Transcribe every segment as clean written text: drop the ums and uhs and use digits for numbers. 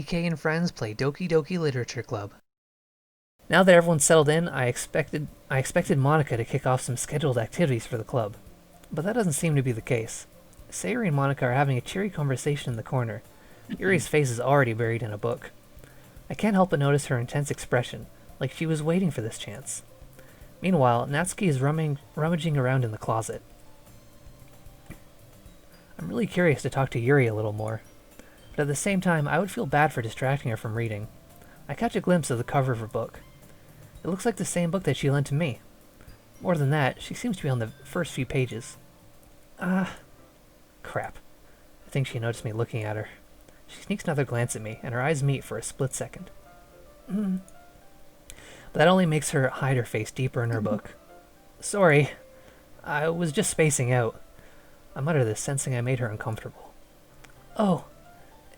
TK and friends play Doki Doki Literature Club. Now that everyone's settled in, I expected Monica to kick off some scheduled activities for the club. But that doesn't seem to be the case. Sayuri and Monica are having a cheery conversation in the corner. Yuri's face is already buried in a book. I can't help but notice her intense expression, like she was waiting for this chance. Meanwhile, Natsuki is rummaging around in the closet. I'm really curious to talk to Yuri a little more, but at the same time, I would feel bad for distracting her from reading. I catch a glimpse of the cover of her book. It looks like the same book that she lent to me. More than that, she seems to be on the first few pages. Crap. I think she noticed me looking at her. She sneaks another glance at me, and our eyes meet for a split second. But that only makes her hide her face deeper in her book. Sorry. I was just spacing out. I mutter this, sensing I made her uncomfortable. Oh,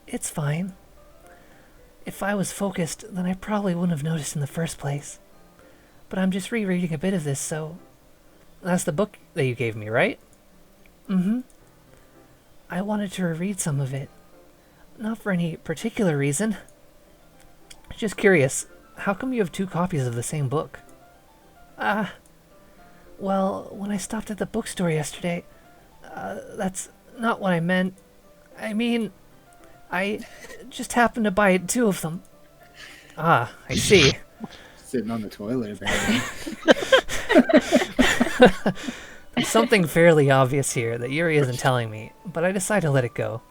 it's fine. If I was focused, then I probably wouldn't have noticed in the first place. But I'm just rereading a bit of this, so... That's the book that you gave me, right? Mm-hmm. I wanted to reread some of it. Not for any particular reason. Just curious, how come you have 2 copies of the same book? Well, when I stopped at the bookstore yesterday, that's not what I meant. I mean, I just happened to buy 2 of them. Ah, I see. Sitting on the toilet, apparently. There's something fairly obvious here that Yuri isn't telling me, but I decide to let it go.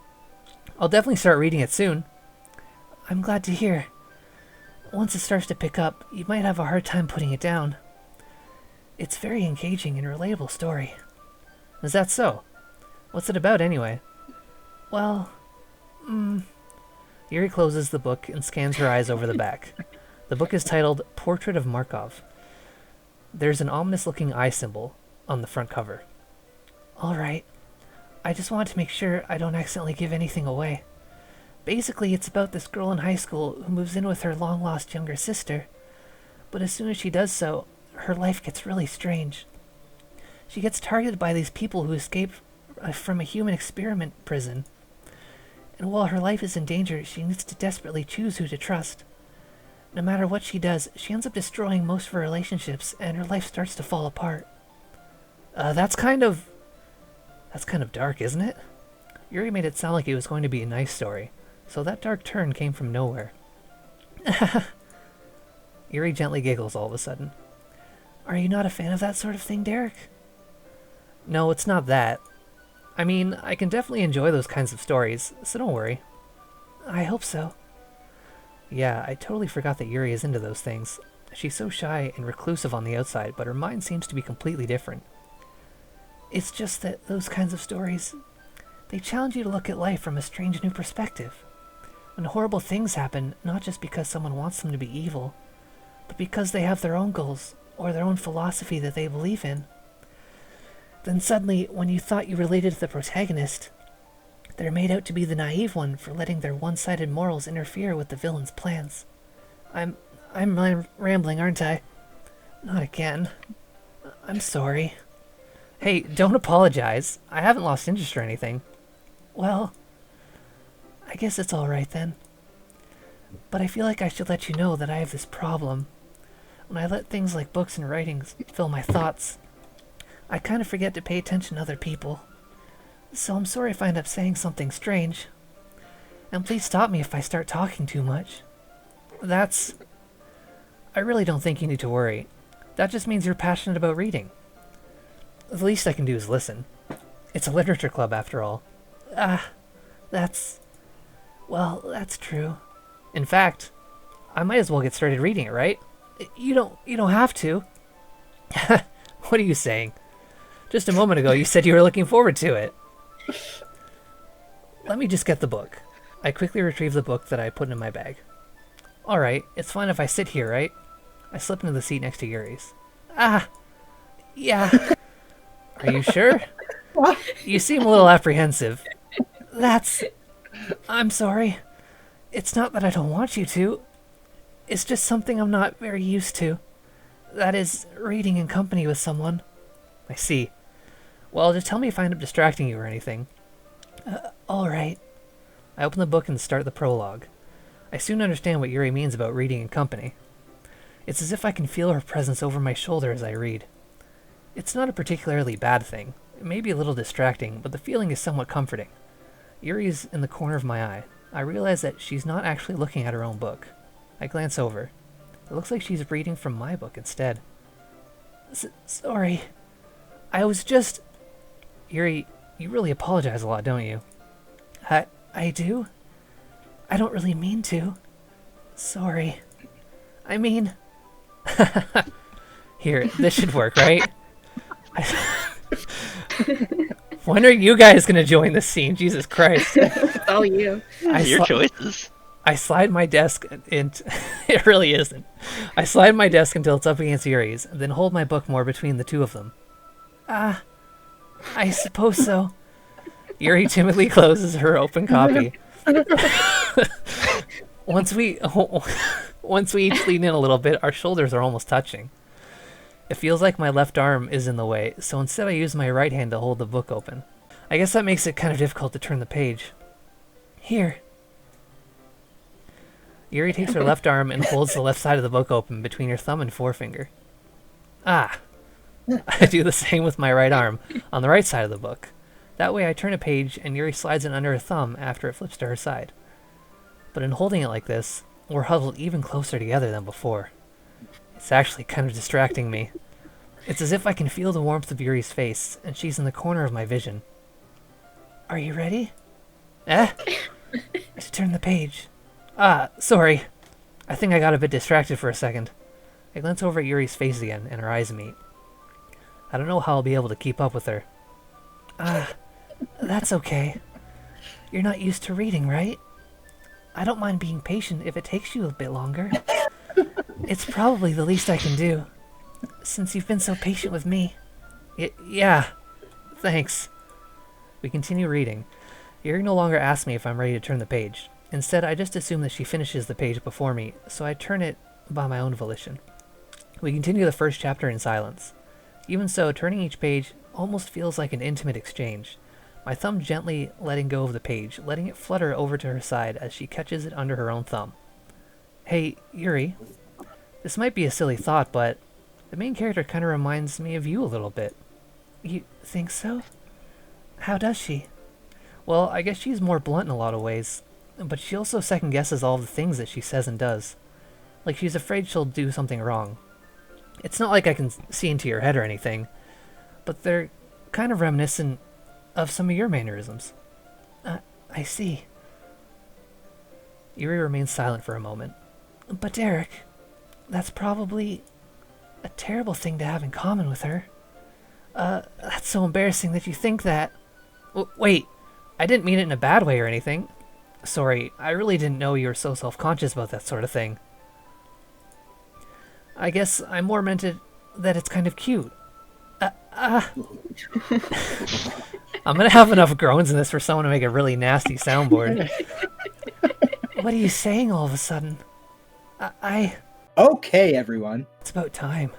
I'll definitely start reading it soon. I'm glad to hear. Once it starts to pick up, you might have a hard time putting it down. It's a very engaging and relatable story. Is that so? What's it about, anyway? Well, Yuri closes the book and scans her eyes over the back. The book is titled Portrait of Markov. There's an ominous-looking eye symbol on the front cover. Alright. I just wanted to make sure I don't accidentally give anything away. Basically, it's about this girl in high school who moves in with her long-lost younger sister. But as soon as she does so, her life gets really strange. She gets targeted by these people who escape from a human experiment prison. And while her life is in danger, she needs to desperately choose who to trust. No matter what she does, she ends up destroying most of her relationships, and her life starts to fall apart. That's kind of dark, isn't it? Yuri made it sound like it was going to be a nice story, so that dark turn came from nowhere. Yuri gently giggles all of a sudden. Are you not a fan of that sort of thing, Derek? No, it's not that. I mean, I can definitely enjoy those kinds of stories, so don't worry. I hope so. Yeah, I totally forgot that Yuri is into those things. She's so shy and reclusive on the outside, but her mind seems to be completely different. It's just that those kinds of stories, they challenge you to look at life from a strange new perspective. When horrible things happen, not just because someone wants them to be evil, but because they have their own goals, or their own philosophy that they believe in. Then suddenly, when you thought you related to the protagonist, they're made out to be the naive one for letting their one-sided morals interfere with the villain's plans. I'm rambling, aren't I? Not again. I'm sorry. Hey, don't apologize. I haven't lost interest or anything. Well, I guess it's alright then. But I feel like I should let you know that I have this problem. When I let things like books and writings fill my thoughts, I kind of forget to pay attention to other people. So I'm sorry if I end up saying something strange. And please stop me if I start talking too much. I really don't think you need to worry. That just means you're passionate about reading. The least I can do is listen. It's a literature club after all. That's true. In fact, I might as well get started reading it, right? You don't have to. What are you saying? Just a moment ago you said you were looking forward to it. Let me just get the book. I quickly retrieve the book that I put in my bag. Alright, it's fine if I sit here, right? I slip into the seat next to Yuri's. Yeah. Are you sure? You seem a little apprehensive. I'm sorry. It's not that I don't want you to. It's just something I'm not very used to. That is, reading in company with someone. I see. Well, just tell me if I end up distracting you or anything. Alright. I open the book and start the prologue. I soon understand what Yuri means about reading in company. It's as if I can feel her presence over my shoulder as I read. It's not a particularly bad thing. It may be a little distracting, but the feeling is somewhat comforting. Yuri's in the corner of my eye. I realize that she's not actually looking at her own book. I glance over. It looks like she's reading from my book instead. Sorry. I was just... Yuri, you really apologize a lot, don't you? I do? I don't really mean to. Sorry. I mean... Here, this should work, right? When are you guys gonna join the scene? Jesus Christ. It's all you. Your choices. I slide my desk into... It really isn't. I slide my desk until it's up against Yuri's, then hold my book more between the two of them. I suppose so. Yuri timidly closes her open copy. Once we each lean in a little bit, our shoulders are almost touching. It feels like my left arm is in the way, so instead I use my right hand to hold the book open. I guess that makes it kind of difficult to turn the page. Here. Yuri takes her left arm and holds the left side of the book open between her thumb and forefinger. I do the same with my right arm, on the right side of the book. That way I turn a page and Yuri slides it under her thumb after it flips to her side. But in holding it like this, we're huddled even closer together than before. It's actually kind of distracting me. It's as if I can feel the warmth of Yuri's face, and she's in the corner of my vision. Are you ready? To turn the page. Sorry. I think I got a bit distracted for a second. I glance over at Yuri's face again, and our eyes meet. I don't know how I'll be able to keep up with her. That's okay. You're not used to reading, right? I don't mind being patient if it takes you a bit longer. It's probably the least I can do, since you've been so patient with me. Yeah, thanks. We continue reading. Yuri no longer asks me if I'm ready to turn the page. Instead, I just assume that she finishes the page before me, so I turn it by my own volition. We continue the first chapter in silence. Even so, turning each page almost feels like an intimate exchange. My thumb gently letting go of the page, letting it flutter over to her side as she catches it under her own thumb. Hey, Yuri. This might be a silly thought, but the main character kind of reminds me of you a little bit. You think so? How does she? Well, I guess she's more blunt in a lot of ways, but she also second-guesses all of the things that she says and does. Like she's afraid she'll do something wrong. It's not like I can see into your head or anything, but they're kind of reminiscent of some of your mannerisms. I see. Yuri remains silent for a moment. But Derek, that's probably a terrible thing to have in common with her. That's so embarrassing that you think that. Wait, I didn't mean it in a bad way or anything. Sorry, I really didn't know you were so self-conscious about that sort of thing. I guess I more meant it that it's kind of cute. I'm gonna have enough groans in this for someone to make a really nasty soundboard. What are you saying all of a sudden? Okay, everyone. It's about time.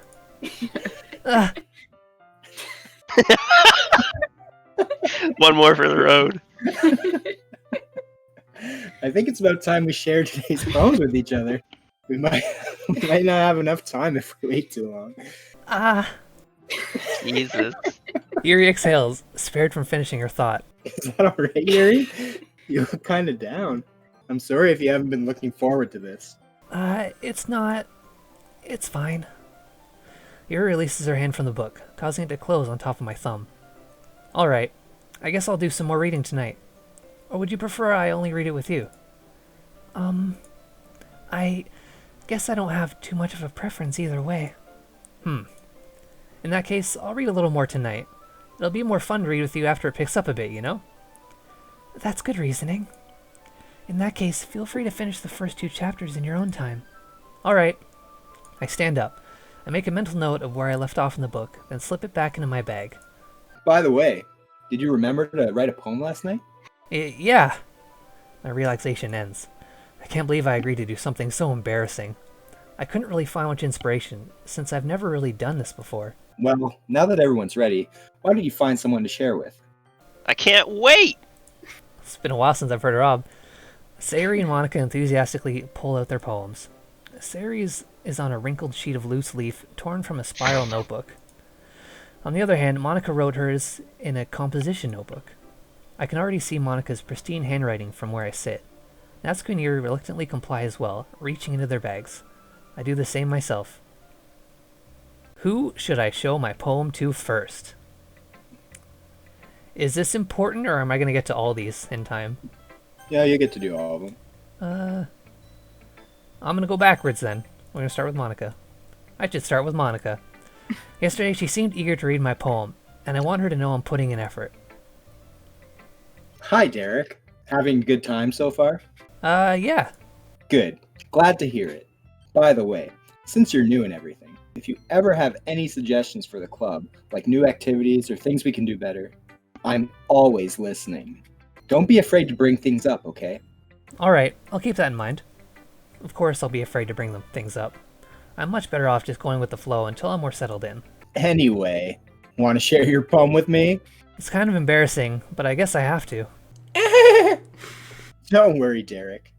One more for the road. I think it's about time we share today's poems with each other. We might not have enough time if we wait too long. Jesus. Yuri exhales, spared from finishing her thought. Is that alright, Yuri? You look kind of down. I'm sorry if you haven't been looking forward to this. It's not. It's fine. Yuri releases her hand from the book, causing it to close on top of my thumb. Alright, I guess I'll do some more reading tonight. Or would you prefer I only read it with you? I guess I don't have too much of a preference either way. In that case, I'll read a little more tonight. It'll be more fun to read with you after it picks up a bit, you know? That's good reasoning. In that case, feel free to finish the first 2 chapters in your own time. Alright. I stand up. I make a mental note of where I left off in the book, then slip it back into my bag. By the way, did you remember to write a poem last night? Yeah. My relaxation ends. I can't believe I agreed to do something so embarrassing. I couldn't really find much inspiration, since I've never really done this before. Well, now that everyone's ready, why don't you find someone to share with? I can't wait! It's been a while since I've heard Rob. Sayuri and Monica enthusiastically pull out their poems. Sayuri's is on a wrinkled sheet of loose leaf torn from a spiral notebook. On the other hand, Monica wrote hers in a composition notebook. I can already see Monica's pristine handwriting from where I sit. Natsuko and Yuri reluctantly comply as well, reaching into their bags. I do the same myself. Who should I show my poem to first? Is this important, or am I going to get to all these in time? Yeah, you get to do all of them. I'm going to go backwards then. We're going to start with Monica. I should start with Monica. Yesterday, she seemed eager to read my poem, and I want her to know I'm putting in effort. Hi, Derek. Having a good time so far? Yeah. Good. Glad to hear it. By the way, since you're new and everything, if you ever have any suggestions for the club, like new activities or things we can do better, I'm always listening. Don't be afraid to bring things up, okay? Alright, I'll keep that in mind. Of course I'll be afraid to bring them things up. I'm much better off just going with the flow until I'm more settled in. Anyway, want to share your poem with me? It's kind of embarrassing, but I guess I have to. Don't worry, Derek.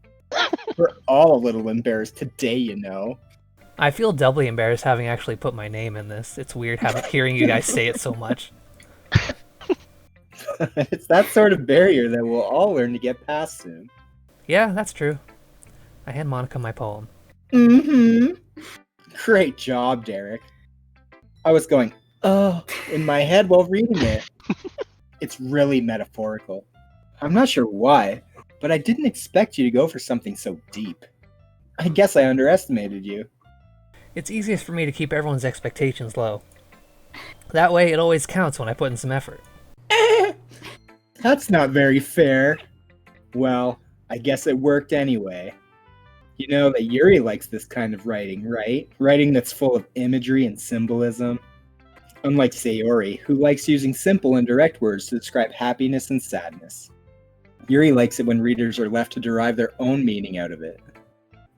We're all a little embarrassed today, you know. I feel doubly embarrassed having actually put my name in this. It's weird hearing you guys say it so much. It's that sort of barrier that we'll all learn to get past soon. Yeah, that's true. I hand Monica my poem. Mm-hmm. Great job, Derek. I was going, oh, in my head while reading it. It's really metaphorical. I'm not sure why, but I didn't expect you to go for something so deep. I guess I underestimated you. It's easiest for me to keep everyone's expectations low. That way, it always counts when I put in some effort. That's not very fair. Well, I guess it worked anyway. You know that Yuri likes this kind of writing, right? Writing that's full of imagery and symbolism. Unlike Sayori, who likes using simple and direct words to describe happiness and sadness. Yuri likes it when readers are left to derive their own meaning out of it.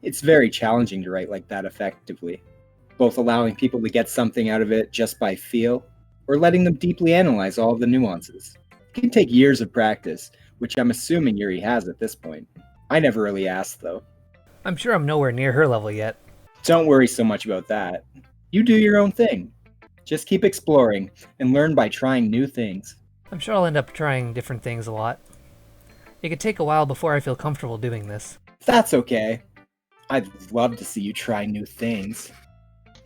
It's very challenging to write like that effectively, both allowing people to get something out of it just by feel, or letting them deeply analyze all of the nuances. It can take years of practice, which I'm assuming Yuri has at this point. I never really asked, though. I'm sure I'm nowhere near her level yet. Don't worry so much about that. You do your own thing. Just keep exploring, and learn by trying new things. I'm sure I'll end up trying different things a lot. It could take a while before I feel comfortable doing this. That's okay. I'd love to see you try new things.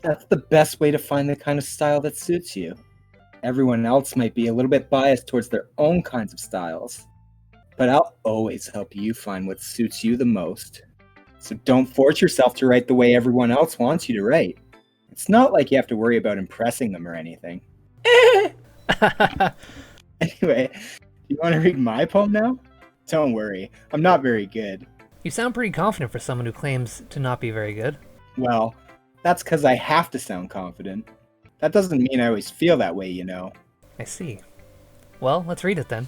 That's the best way to find the kind of style that suits you. Everyone else might be a little bit biased towards their own kinds of styles, but I'll always help you find what suits you the most. So don't force yourself to write the way everyone else wants you to write. It's not like you have to worry about impressing them or anything. Anyway, you want to read my poem now? Don't worry, I'm not very good. You sound pretty confident for someone who claims to not be very good. Well, that's because I have to sound confident. That doesn't mean I always feel that way, you know. I see. Well, let's read it then.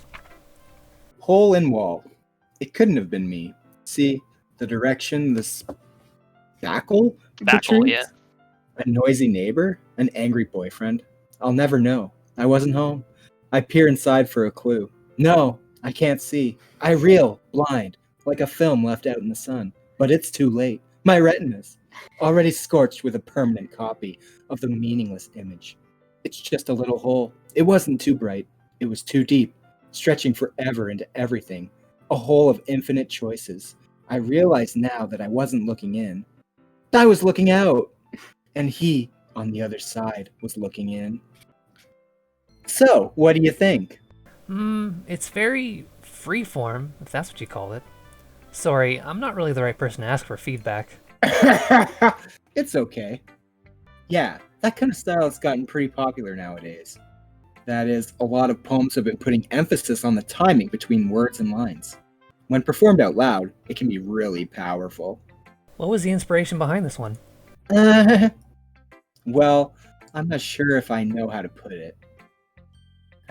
Hole in wall. It couldn't have been me. See, the direction, the spackle? Backle, yeah. A noisy neighbor? An angry boyfriend? I'll never know. I wasn't home. I peer inside for a clue. No, I can't see. I reel, blind, like a film left out in the sun. But it's too late. My retinas, already scorched with a permanent copy of the meaningless image. It's just a little hole. It wasn't too bright. It was too deep, stretching forever into everything. A hole of infinite choices. I realize now that I wasn't looking in. I was looking out. And he, on the other side, was looking in. So, what do you think? It's very freeform, if that's what you call it. Sorry, I'm not really the right person to ask for feedback. It's okay. Yeah, that kind of style has gotten pretty popular nowadays. That is, a lot of poems have been putting emphasis on the timing between words and lines. When performed out loud, it can be really powerful. What was the inspiration behind this one? Well, I'm not sure if I know how to put it.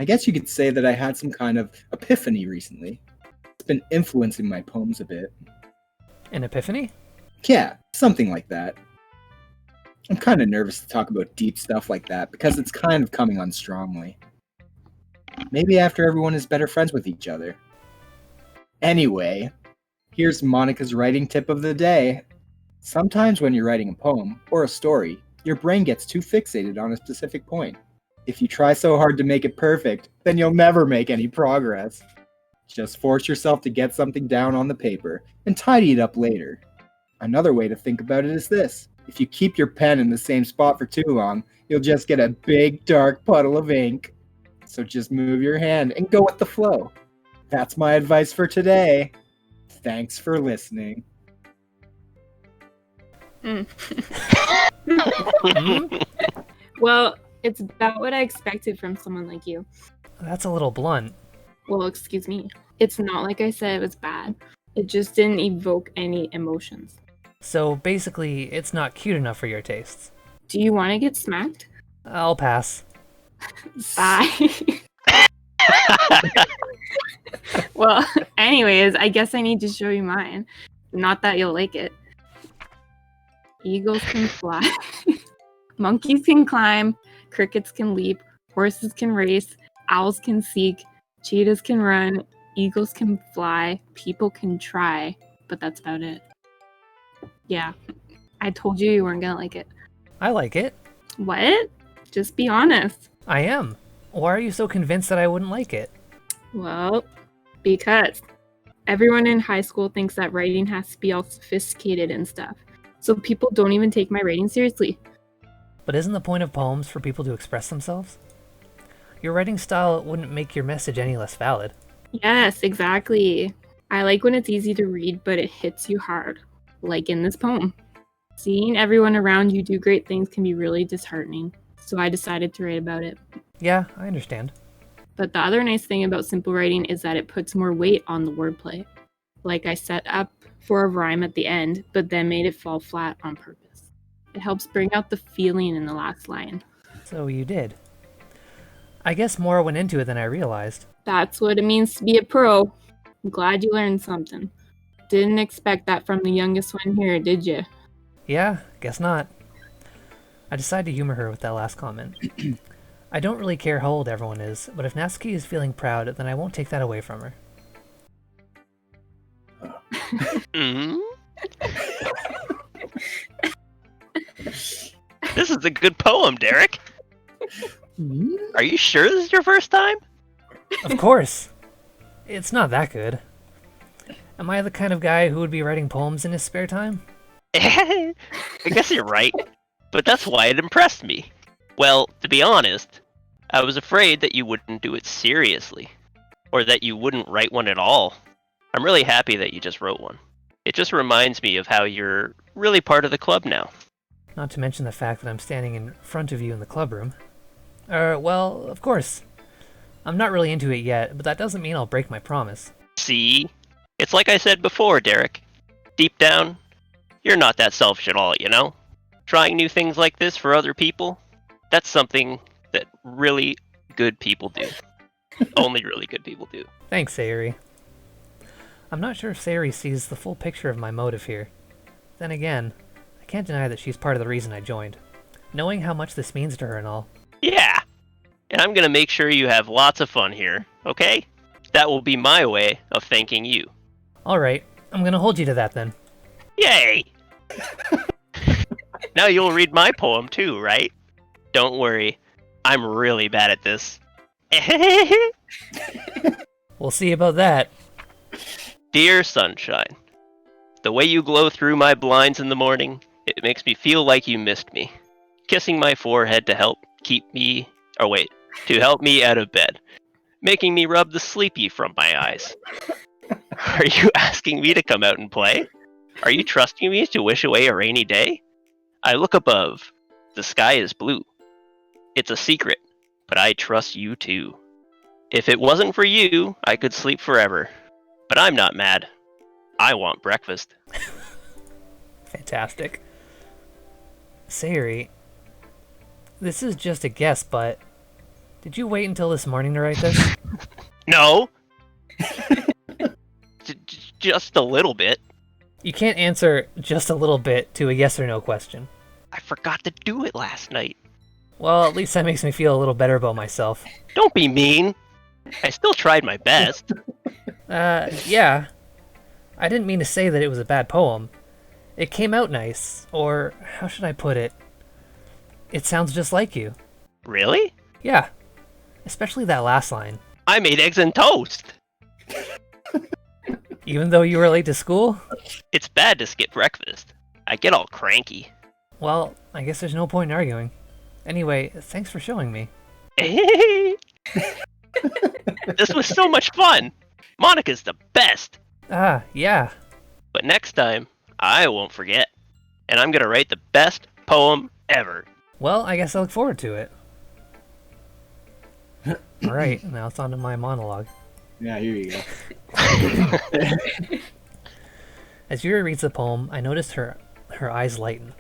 I guess you could say that I had some kind of epiphany recently. It's been influencing my poems a bit. An epiphany? Yeah, something like that. I'm kind of nervous to talk about deep stuff like that because it's kind of coming on strongly. Maybe after everyone is better friends with each other. Anyway, Here's Monica's writing tip of the day. Sometimes when you're writing a poem or a story, your brain gets too fixated on a specific point. If you try so hard to make it perfect, then you'll never make any progress. Just force yourself to get something down on the paper and tidy it up later. Another way to think about it is this. If you keep your pen in the same spot for too long, you'll just get a big dark puddle of ink. So just move your hand and go with the flow. That's my advice for today. Thanks for listening. Well, it's about what I expected from someone like you. That's a little blunt. Well, excuse me. It's not like I said it was bad. It just didn't evoke any emotions. So basically, it's not cute enough for your tastes. Do you want to get smacked? I'll pass. Bye. Well, anyways, I guess I need to show you mine. Not that you'll like it. Eagles can fly. Monkeys can climb. Crickets can leap. Horses can race. Owls can seek. Cheetahs can run. Eagles can fly. People can try. But that's about it. Yeah. I told you weren't gonna like it. I like it. What? Just be honest. I am. Why are you so convinced that I wouldn't like it? Well, because everyone in high school thinks that writing has to be all sophisticated and stuff. So people don't even take my writing seriously. But isn't the point of poems for people to express themselves? Your writing style wouldn't make your message any less valid. Yes, exactly. I like when it's easy to read, but it hits you hard. Like in this poem. Seeing everyone around you do great things can be really disheartening. So I decided to write about it. Yeah, I understand. But the other nice thing about simple writing is that it puts more weight on the wordplay. Like I set up for a rhyme at the end, but then made it fall flat on purpose. It helps bring out the feeling in the last line. So you did. I guess more went into it than I realized. That's what it means to be a pro. I'm glad you learned something. Didn't expect that from the youngest one here, did you? Yeah, guess not. I decided to humor her with that last comment. I don't really care how old everyone is, but if Natsuki is feeling proud, then I won't take that away from her. Mhm. This is a good poem, Derek. Are you sure this is your first time? Of course! It's not that good. Am I the kind of guy who would be writing poems in his spare time? I guess you're right, but that's why it impressed me. Well, to be honest, I was afraid that you wouldn't do it seriously, or that you wouldn't write one at all. I'm really happy that you just wrote one. It just reminds me of how you're really part of the club now. Not to mention the fact that I'm standing in front of you in the club room. Well, of course. I'm not really into it yet, but that doesn't mean I'll break my promise. See? It's like I said before, Derek. Deep down, you're not that selfish at all, you know? Trying new things like this for other people, that's something that really good people do. Only really good people do. Thanks, Sayuri. I'm not sure if Sayuri sees the full picture of my motive here. Then again, I can't deny that she's part of the reason I joined. Knowing how much this means to her and all. Yeah! And I'm gonna make sure you have lots of fun here, okay? That will be my way of thanking you. Alright, I'm gonna hold you to that then. Yay! Now you'll read my poem too, right? Don't worry, I'm really bad at this. We'll see about that. Dear sunshine, the way you glow through my blinds in the morning, it makes me feel like you missed me. Kissing my forehead to help me out of bed. Making me rub the sleepy from my eyes. Are you asking me to come out and play? Are you trusting me to wish away a rainy day? I look above. The sky is blue. It's a secret, but I trust you too. If it wasn't for you, I could sleep forever. But I'm not mad. I want breakfast. Fantastic. Sayuri, this is just a guess, but did you wait until this morning to write this? No! Just a little bit. You can't answer just a little bit to a yes or no question. I forgot to do it last night. Well, at least that makes me feel a little better about myself. Don't be mean. I still tried my best. Yeah. I didn't mean to say that it was a bad poem. It came out nice, or how should I put it? It sounds just like you. Really? Yeah, especially that last line. I made eggs and toast. Even though you were late to school? It's bad to skip breakfast. I get all cranky. Well, I guess there's no point in arguing. Anyway, thanks for showing me. This was so much fun. Monica's the best. Ah, yeah. But next time, I won't forget. And I'm gonna write the best poem ever. Well, I guess I look forward to it. Alright, now it's on to my monologue. Yeah, here you go. As Yuri reads the poem, I noticed her eyes lighten.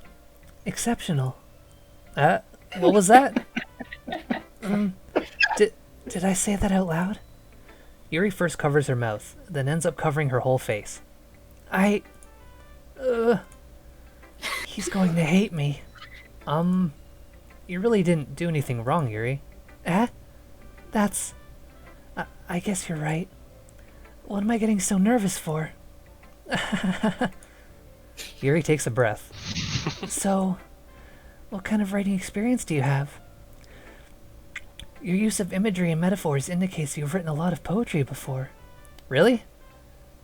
Exceptional. What was that? Did I say that out loud? Yuri first covers her mouth, then ends up covering her whole face. He's going to hate me. You really didn't do anything wrong, Yuri. That's... I guess you're right. What am I getting so nervous for? Yuri takes a breath. So, what kind of writing experience do you have? Your use of imagery and metaphors indicates you've written a lot of poetry before. Really?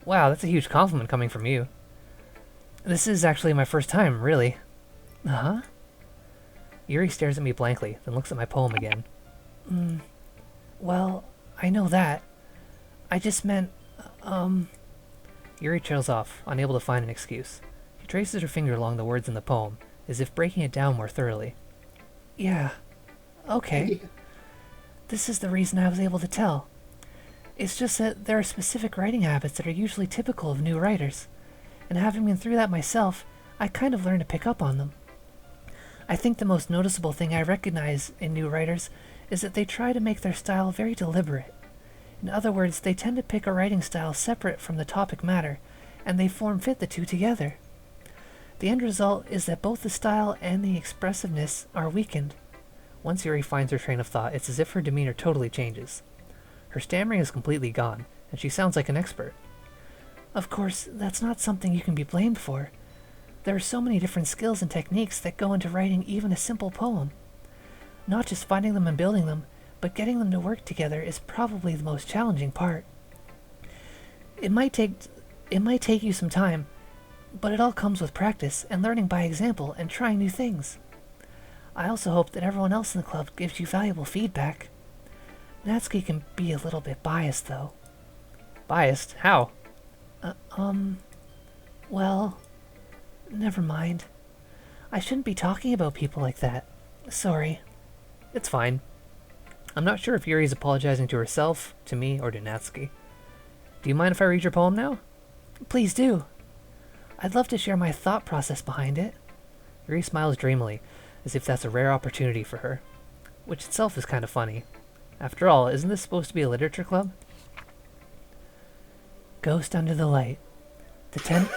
Wow, that's a huge compliment coming from you. This is actually my first time, really. Uh-huh. Yuri stares at me blankly, then looks at my poem again. Well, I know that. I just meant, Yuri trails off, unable to find an excuse. She traces her finger along the words in the poem, as if breaking it down more thoroughly. Yeah. Okay. This is the reason I was able to tell. It's just that there are specific writing habits that are usually typical of new writers, and having been through that myself, I kind of learned to pick up on them. I think the most noticeable thing I recognize in new writers is that they try to make their style very deliberate. In other words, they tend to pick a writing style separate from the topic matter, and they form-fit the two together. The end result is that both the style and the expressiveness are weakened. Once Yuri finds her train of thought, it's as if her demeanor totally changes. Her stammering is completely gone, and she sounds like an expert. Of course, that's not something you can be blamed for. There are so many different skills and techniques that go into writing even a simple poem. Not just finding them and building them, but getting them to work together is probably the most challenging part. It might take you some time, but it all comes with practice and learning by example and trying new things. I also hope that everyone else in the club gives you valuable feedback. Natsuki can be a little bit biased, though. Biased? How? Well, never mind. I shouldn't be talking about people like that. Sorry. It's fine. I'm not sure if Yuri's apologizing to herself, to me, or to Natsuki. Do you mind if I read your poem now? Please do. I'd love to share my thought process behind it. Yuri smiles dreamily, as if that's a rare opportunity for her, which itself is kind of funny. After all, isn't this supposed to be a literature club? Ghost under the light. The